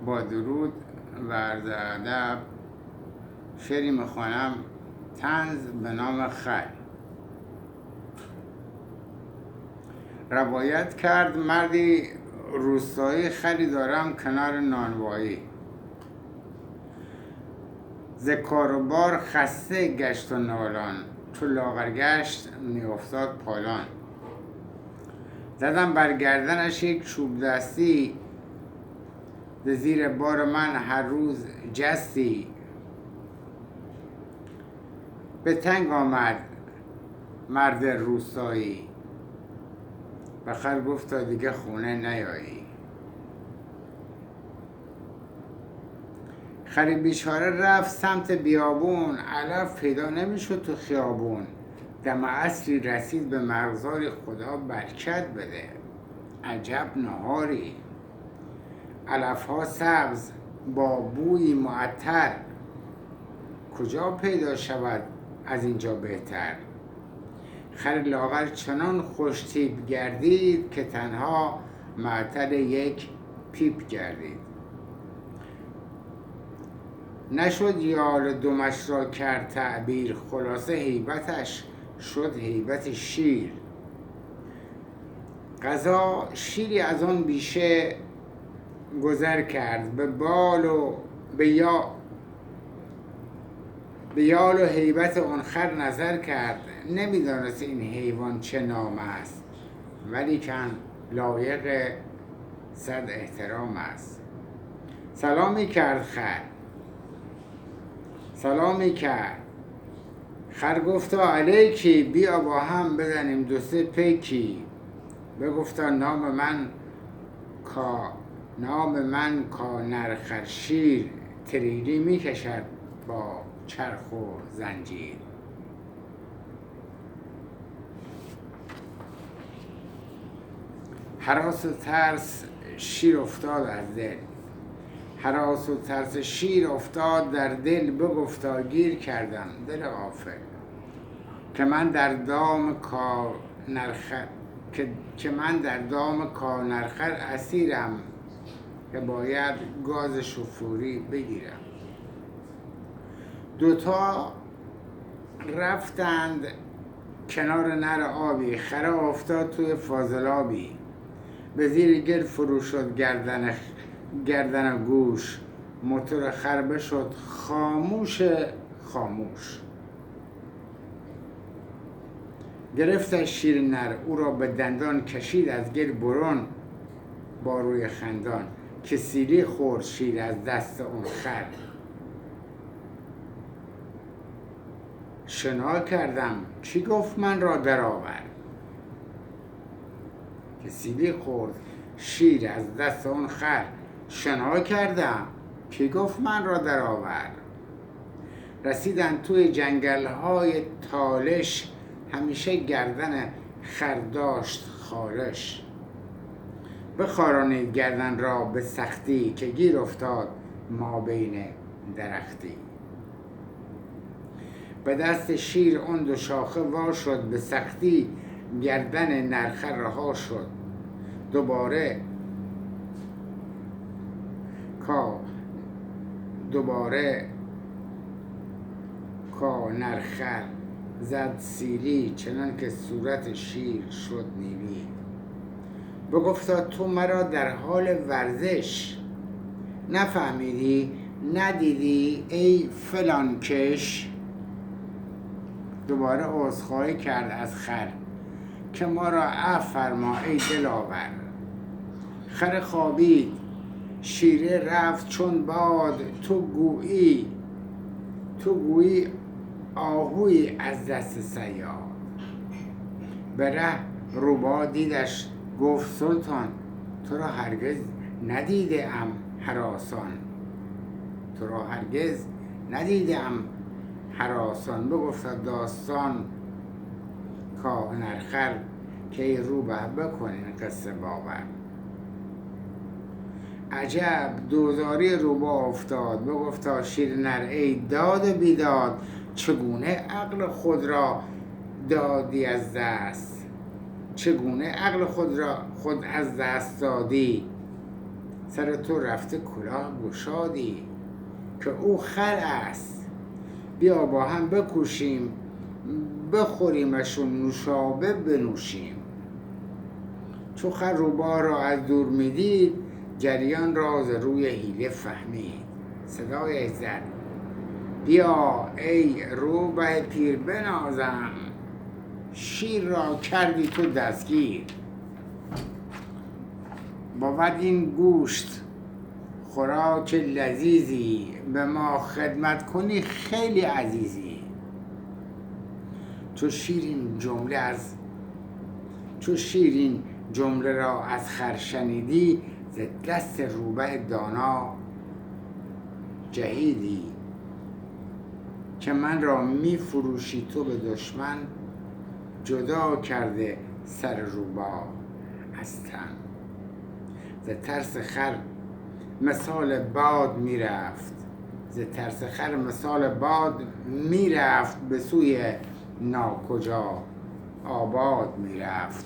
با درود و عرض ادب شعری میخوانم طنز به نام خر. روایت کرد مردی روستایی خری دارم کنار نانوایی. ز کار و بار خسته گشت و نالان، چو لاغر گشت میافتاد پالان. زدم بر گردنش یک چوب دستی، ز زیر بار من هر روز جستی. به تنگ آمد مرد روستایی، به خر گفتا دیگه خونه نیایی. خر بیچاره رفت سمت بیابون، علف پیدا نمیشد تو خیابون. دم عصری رسید به مرغزاری، خدا برکت بده عجب نهاری. علفها سبز با بوی معطر، کجا پیدا شود از اینجا بهتر. خر لاغر چنان خوش تیپ گردید، که تنها معطل یک پیپ گردید. نشد یال دمش را کرد تعبیر، خلاصه هیبتش شد هیبت شیر. قضا شیری از آن بیشه گذر کرد، به یال و هیبت آن خر نظر کرد. نمیدانست این حیوان چه نام است، ولیکن لایق صد احترام است. سلامی کرد خر، سلامی کرد. خر گفتا علیکی، بیا با هم بزنیم دو سه پیکی. بگفتا نام من کانرخر شیر، تریلی میکشد با چرخ و زنجیر. هراس و ترس شیر افتاد از دل، هراس و ترس شیر افتاد در دل. بگفتا گیر کردم دل غافل، که من در دام کانرخر اسیرم، که باید گاز شفوری بگیرم. دوتا رفتند کنار نر آبی، خر افتاد توی فاضلابی. به زیر گل فرو شد گردن گوش، موتور خر بشد خاموش. گرفتش شیر نر، او را به دندان کشید از گل برون با روی خندان. که سیلی خورد شیر از دست اون خر، شنا کردم کی گفت من را درآور. که سیلی خورد شیر از دست اون خر، شنا کردم کی گفت من را درآور. رسیدن توی جنگل‌های تالش، همیشه گردن خر داشت خالش. بخارانید گردن را به سختی، که گیر افتاد ما بین درختی. به دست شیر اون دو شاخه وا شد، به سختی گردن نرخر رها شد. دوباره کا نرخر زد سیلی، چنان که صورت شیر شد نیلی. بگفتا تو مرا در حال ورزش، نفهمیدی ندیدی ای فلان کش. دوباره عذرخواهی کرد از خر، که ما را عفو فرما ای دلاور. خر خوابید شیره رفت چون باد، تو گویی آهوی از دست صیاد. به ره روباه دیدش گفت سلطان، تو را هرگز ندیده ام هراسان. بگفت داستان کانرخر، که ای روبه بکنین قصه باور. عجب دوزاری روباه افتاد، بگفتا شیر نر ای داد و بیداد. چگونه عقل خود را دادی از دست، چگونه عقل خود از دست دادی. سر تو رفته کلاه گشادی که او خر است. بیا با هم بکوشیم بخوریمش و نوشابه بنوشیم. چو خر روباه را از دور میدید، جریان را ز روی حیله فهمید. صدایش زد بیا ای روبه پیر بنازم، شیر را کردی تو دستگیر. بود این گوشت خوراک لذیذی، به ما خدمت کنی خیلی عزیزی. چو شیرین جمله را از خر شنیدی، ز دست روبه دانا جهیدی. که من را می فروشی تو به دشمن، جدا کرده سر روباه از تن. ز ترس خر مثال باد میرفت، به سوی ناکجا آباد میرفت.